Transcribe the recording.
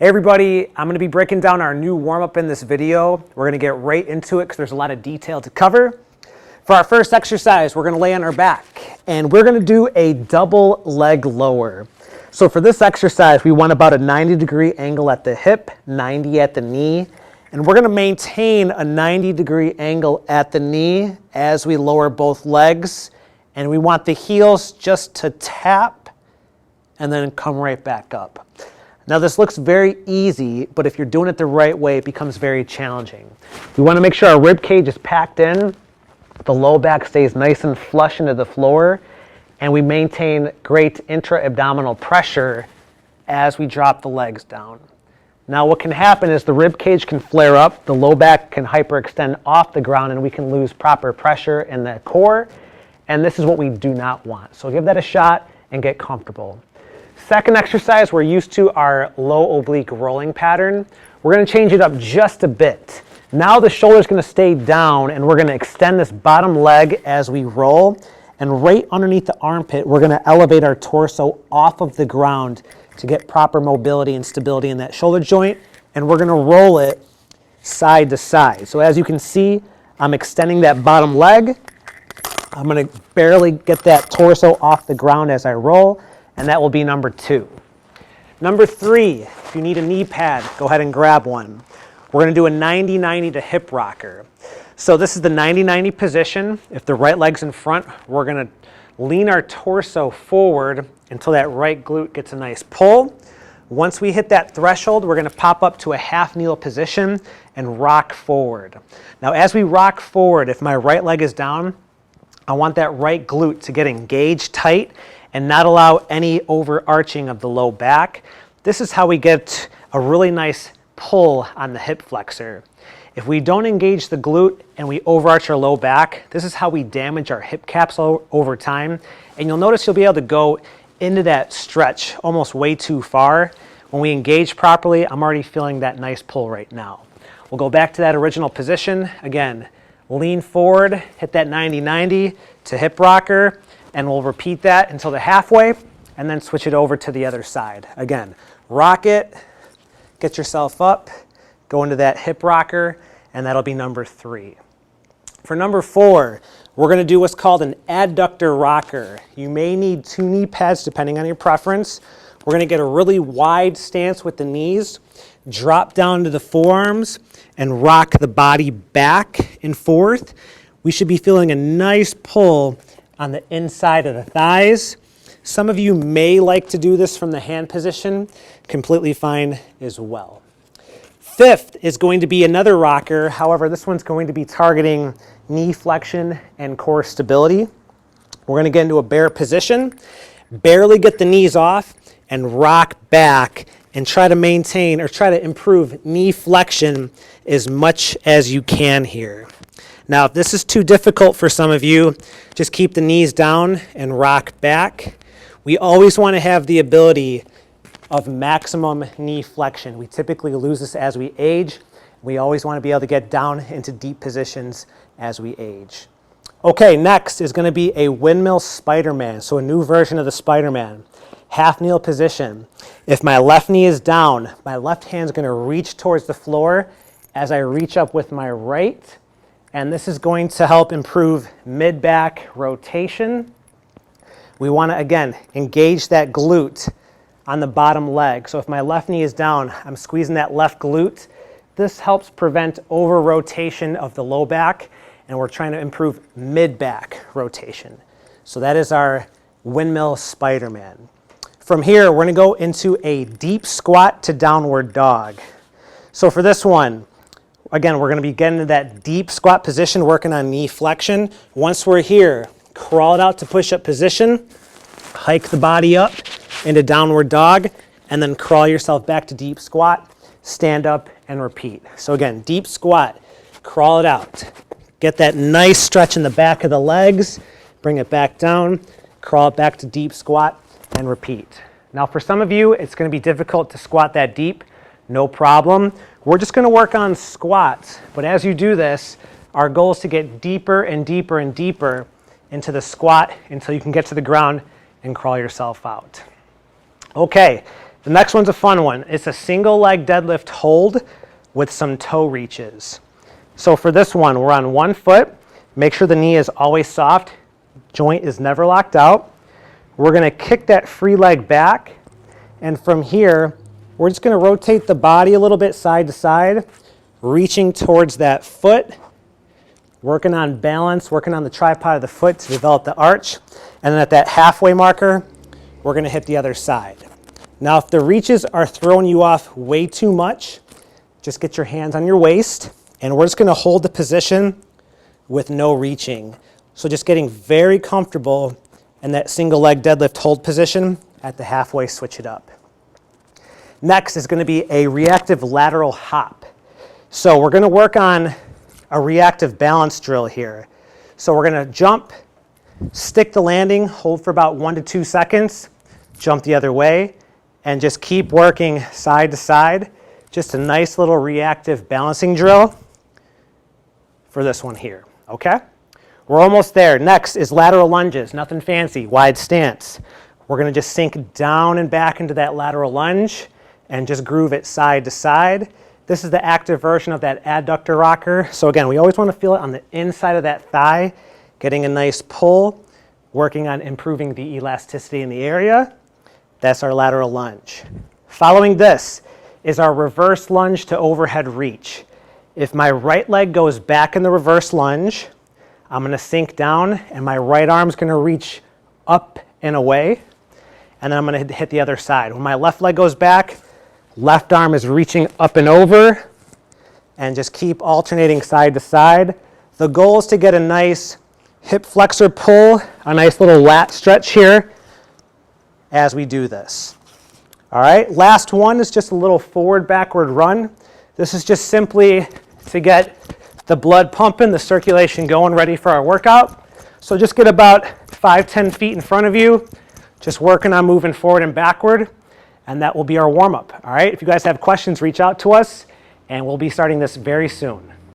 Hey everybody, I'm going to be breaking down our new warm-up in this video. We're going to get right into it because there's a lot of detail to cover. For our first exercise, we're going to lay on our back and we're going to do a double leg lower. So for this exercise, we want about a 90-degree angle at the hip, 90 at the knee, and we're going to maintain a 90-degree angle at the knee as we lower both legs, and we want the heels just to tap and then come right back up. Now this looks very easy, but if you're doing it the right way, it becomes very challenging. We want to make sure our rib cage is packed in, the low back stays nice and flush into the floor, and we maintain great intra-abdominal pressure as we drop the legs down. Now what can happen is the rib cage can flare up, the low back can hyperextend off the ground, and we can lose proper pressure in the core, and this is what we do not want. So give that a shot and get comfortable. Second exercise, we're used to our low oblique rolling pattern. We're going to change it up just a bit. Now the shoulder's going to stay down and we're going to extend this bottom leg as we roll. And right underneath the armpit, we're going to elevate our torso off of the ground to get proper mobility and stability in that shoulder joint. And we're going to roll it side to side. So as you can see, I'm extending that bottom leg. I'm going to barely get that torso off the ground as I roll. And that will be number 2. Number 3, if you need a knee pad, go ahead and grab one. We're going to do a 90-90 to hip rocker. So this is the 90-90 position. If the right leg's in front, we're going to lean our torso forward until that right glute gets a nice pull. Once we hit that threshold, we're going to pop up to a half kneel position and rock forward. Now as we rock forward, if my right leg is down, I want that right glute to get engaged tight and not allow any overarching of the low back. This is how we get a really nice pull on the hip flexor. If we don't engage the glute and we overarch our low back, this is how we damage our hip capsule over time. And you'll notice you'll be able to go into that stretch almost way too far. When we engage properly, I'm already feeling that nice pull right now. We'll go back to that original position. Again, lean forward, hit that 90-90 to hip rocker, and we'll repeat that until the halfway and then switch it over to the other side. Again, rock it, get yourself up, go into that hip rocker, and that'll be number 3. For number 4, we're going to do what's called an adductor rocker. You may need 2 knee pads depending on your preference. We're going to get a really wide stance with the knees, drop down to the forearms, and rock the body back and forth. We should be feeling a nice pull on the inside of the thighs. Some of you may like to do this from the hand position, completely fine as well. 5th is going to be another rocker. However, this one's going to be targeting knee flexion and core stability. We're going to get into a bear position, barely get the knees off, and rock back and try to maintain or try to improve knee flexion as much as you can here. Now, if this is too difficult for some of you, just keep the knees down and rock back. We always want to have the ability of maximum knee flexion. We typically lose this as we age. We always want to be able to get down into deep positions as we age. Okay, next is going to be a windmill Spider-Man, so a new version of the Spider-Man. Half kneel position. If my left knee is down, my left hand is going to reach towards the floor as I reach up with my right. And this is going to help improve mid-back rotation. We want to, again, engage that glute on the bottom leg. So if my left knee is down, I'm squeezing that left glute. This helps prevent over-rotation of the low back, and we're trying to improve mid-back rotation. So that is our windmill Spider-Man. From here, we're going to go into a deep squat to downward dog. So for this one, again, we're going to be getting into that deep squat position, working on knee flexion. Once we're here, crawl it out to push-up position, hike the body up into downward dog, and then crawl yourself back to deep squat, stand up, and repeat. So again, deep squat, crawl it out. Get that nice stretch in the back of the legs, bring it back down, crawl it back to deep squat, and repeat. Now for some of you, it's going to be difficult to squat that deep. No problem. We're just going to work on squats, but as you do this, our goal is to get deeper and deeper and deeper into the squat until you can get to the ground and crawl yourself out. Okay, The next one's a fun one. It's a single leg deadlift hold with some toe reaches. So for this one, we're on one foot. Make sure the knee is always soft. Joint is never locked out. We're gonna kick that free leg back. And from here, we're just gonna rotate the body a little bit side to side, reaching towards that foot, working on balance, working on the tripod of the foot to develop the arch. And then at that halfway marker, we're gonna hit the other side. Now, if the reaches are throwing you off way too much, just get your hands on your waist, and we're just gonna hold the position with no reaching. So just getting very comfortable in that single leg deadlift hold position. At the halfway, switch it up. Next is gonna be a reactive lateral hop. So we're gonna work on a reactive balance drill here. So we're gonna jump, stick the landing, hold for about 1 to 2 seconds, jump the other way, and just keep working side to side. Just a nice little reactive balancing drill for this one here, okay? We're almost there. Next is lateral lunges, nothing fancy, wide stance. We're gonna just sink down and back into that lateral lunge and just groove it side to side. This is the active version of that adductor rocker. So again, we always wanna feel it on the inside of that thigh, getting a nice pull, working on improving the elasticity in the area. That's our lateral lunge. Following this is our reverse lunge to overhead reach. If my right leg goes back in the reverse lunge, I'm gonna sink down and my right arm's gonna reach up and away, and then I'm gonna hit the other side. When my left leg goes back, left arm is reaching up and over, and just keep alternating side to side. The goal is to get a nice hip flexor pull, a nice little lat stretch here as we do this. All right, last one is just a little forward backward run. This is just simply to get the blood pumping, the circulation going, ready for our workout. So just get about 5-10 feet in front of you, just working on moving forward and backward, and that will be our warm-up. All right, if you guys have questions, reach out to us, and we'll be starting this very soon.